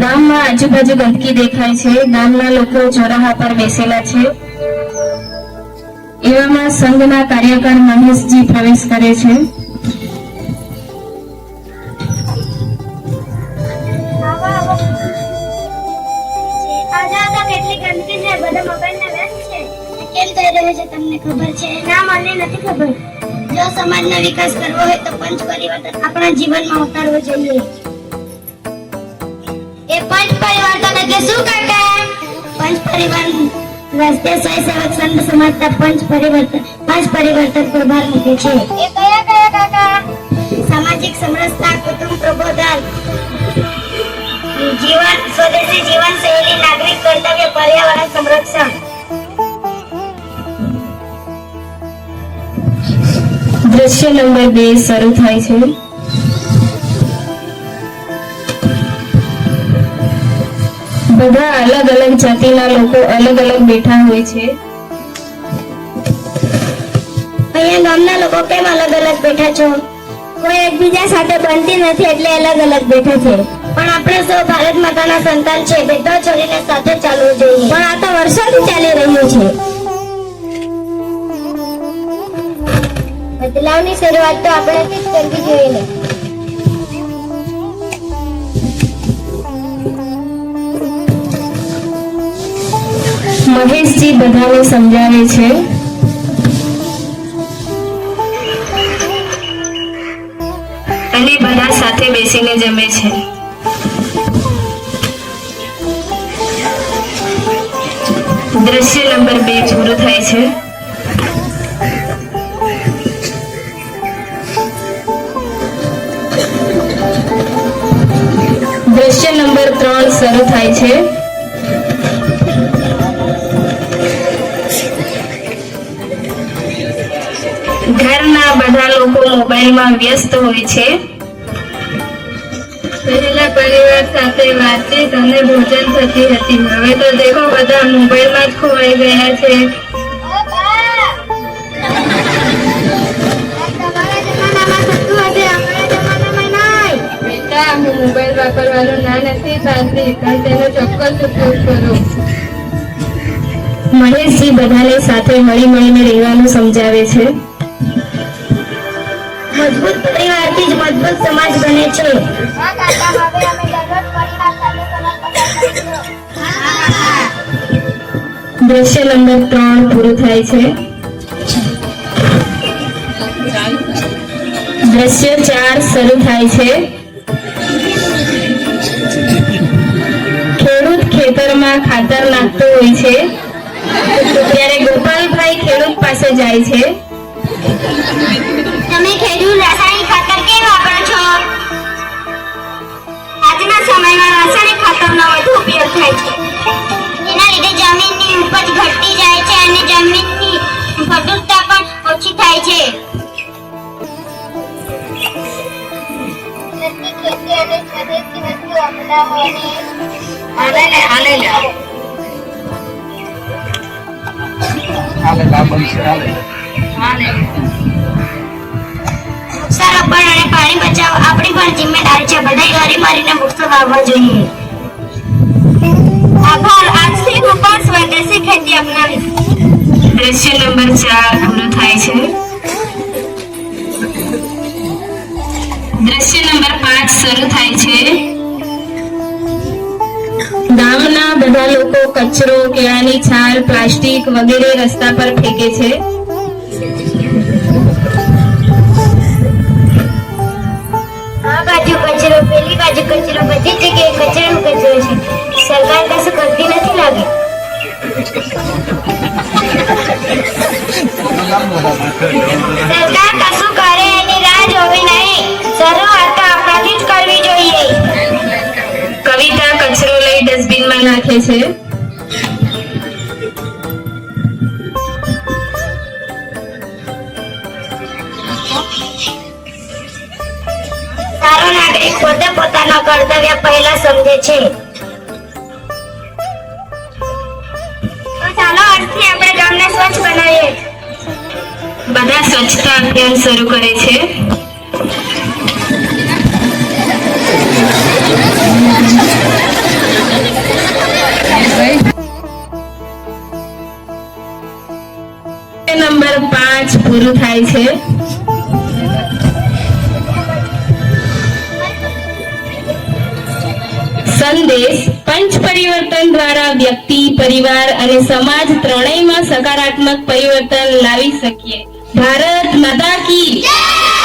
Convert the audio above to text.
ગામમાં આજુબાજુ ગંદકી દેખાય છે. ગામના લોકો ચોરાહા પર બેસેલા છે. એવામાં સંઘના કાર્યકર મહેશજી પ્રવેશ કરે છે. કેટલી ગંદકી છે, બધા મોબાઈલમાં વ્યસ્ત છે. કેમ થઈ રહ્યું છે તમને ખબર છે? ના, મને નથી ખબર. જો સમાજનો વિકાસ કરવો હોય તો પંચ પરિવર્તન આપણા જીવનમાં ઉતારવો જોઈએ. એ પંચ પરિવર્તન એટલે શું કાકા? પંચ પરિવર્તન રાષ્ટ્રીય સ્વયંસેવક સંઘ સમાજના પાંચ પરિવર્તન પર ભાર મૂકે છે. એ કયા કયા કાકા? સામાજિક સમરસતા, કુટુંબ પ્રબોધન, જીવન, સ્વદેશી જીવન શૈલી, નાગરિક કર્તવ્ય, પર્યાવરણ સંરક્ષણ. દ્રશ્ય નંબર 2 શરૂ થાય છે. બધા અલગ અલગ જાતિના લોકો અલગ અલગ બેઠા હોય છે. અહીંયા ગામના લોકો કેમ અલગ અલગ બેઠા છો? કોઈ એકબીજા સાથે બનતી નથી એટલે અલગ અલગ બેઠા છે. પણ આપણે સૌ ભારત માતાના સંતાન છે. ભેદભાવ છોડીને સાથે ચાલવું જોઈએ. પણ આ તો વર્ષોથી ચાલી રહ્યું છે. બદલાવની શરૂઆત તો આપણેથી જ કરવી જોઈએ ને. મહેશજી બધાને સમજાવે છે. અને બધા સાથે બેસીને જમે છે. દ્રશ્ય નંબર 2 પૂરું થાય છે. દ્રશ્ય નંબર 3 શરૂ થાય છે. ઘરના બધા લોકો મોબાઈલમાં વ્યસ્ત હોય છે. પહેલા પરિવાર સાથે વાતચીત અને ભોજન થતી હતી. હવે તો દેખો બધા મોબાઈલમાં જ ખોવાઈ ગયા છે. બેટા, હું મોબાઈલ વાપરવાનું ના નથી પાડતી, પણ તેનો ચોક્કસ ઉપયોગ કરો. મહેશજી બધાને સાથે હળી મળીને રહેવાનું સમજાવે છે. મજબૂત પરિવારથી જ મજબૂત સમાજ બને છે. દ્રશ્ય નંબર 3 પૂરું થાય છે. દ્રશ્ય 4 શરૂ થાય છે. ખેડૂત ખેતરમાં ખાતર નાખતો હોય છે ત્યારે ગોપાલભાઈ ખેડૂત પાસે જાય છે. તમે ખેડૂત રાસાયણિક ખાતર કેમ વાપરો છો? આજના સમયમાં રાસાયણિક ખાતરનો વધુ ઉપયોગ થાય છે. એના લીધે જમીનની ઉપજ ઘટતી જાય છે અને જમીનની ફળદ્રુપતા પણ ઓછી થાય છે. ખેતી અને સ્વદેશી વસ્તુઓ અપનાવવાની વૃક્ષારોપણ અને પાણી બચાવ આપણી પણ જિમ્મેદારી છે. બધાએ ઘરે મળીને વૃક્ષો વાવવા જોઈએ. આભાર. આજથી હું પણ સ્વદેશી ખેતી અપનાવીશ. દ્રશ્ય નંબર 4 પૂરું થાય છે. દ્રશ્ય નંબર 5 શરૂ થાય છે. ગામના બધા લોકો કચરો, કેળાની છાલ, પ્લાસ્ટિક વગેરે રસ્તા પર ફેંકે છે. આ બાજુ કચરો, પેલી બાજુ કચરો, બધી જગ્યાએ કચરો છે. સરકાર કશું કરતી નથી લાગે. સરકાર કશું કરે એની રાહ જોવી નહીં. શરૂઆત તો આપણાથી જ કરવી જોઈએ. કવિતા કચરો લઈ ડસ્ટબિનમાં નાખે છે. સારો નાગરિક પોતે પોતાનો કર્તવ્ય પહેલા સમજે છે. તો ચાલો આજથી આપણે ગામને સ્વચ્છ બનાવીએ. બધા સ્વચ્છતા અભિયાન શરૂ કરે છે. નંબર 5 પૂરું થાય છે. સંદેશ. પંચ પરિવર્તન દ્વારા વ્યક્તિ, પરિવાર અને સમાજ ત્રણેયમાં સકારાત્મક પરિવર્તન લાવી શકીએ. ભારત માતા કી જય!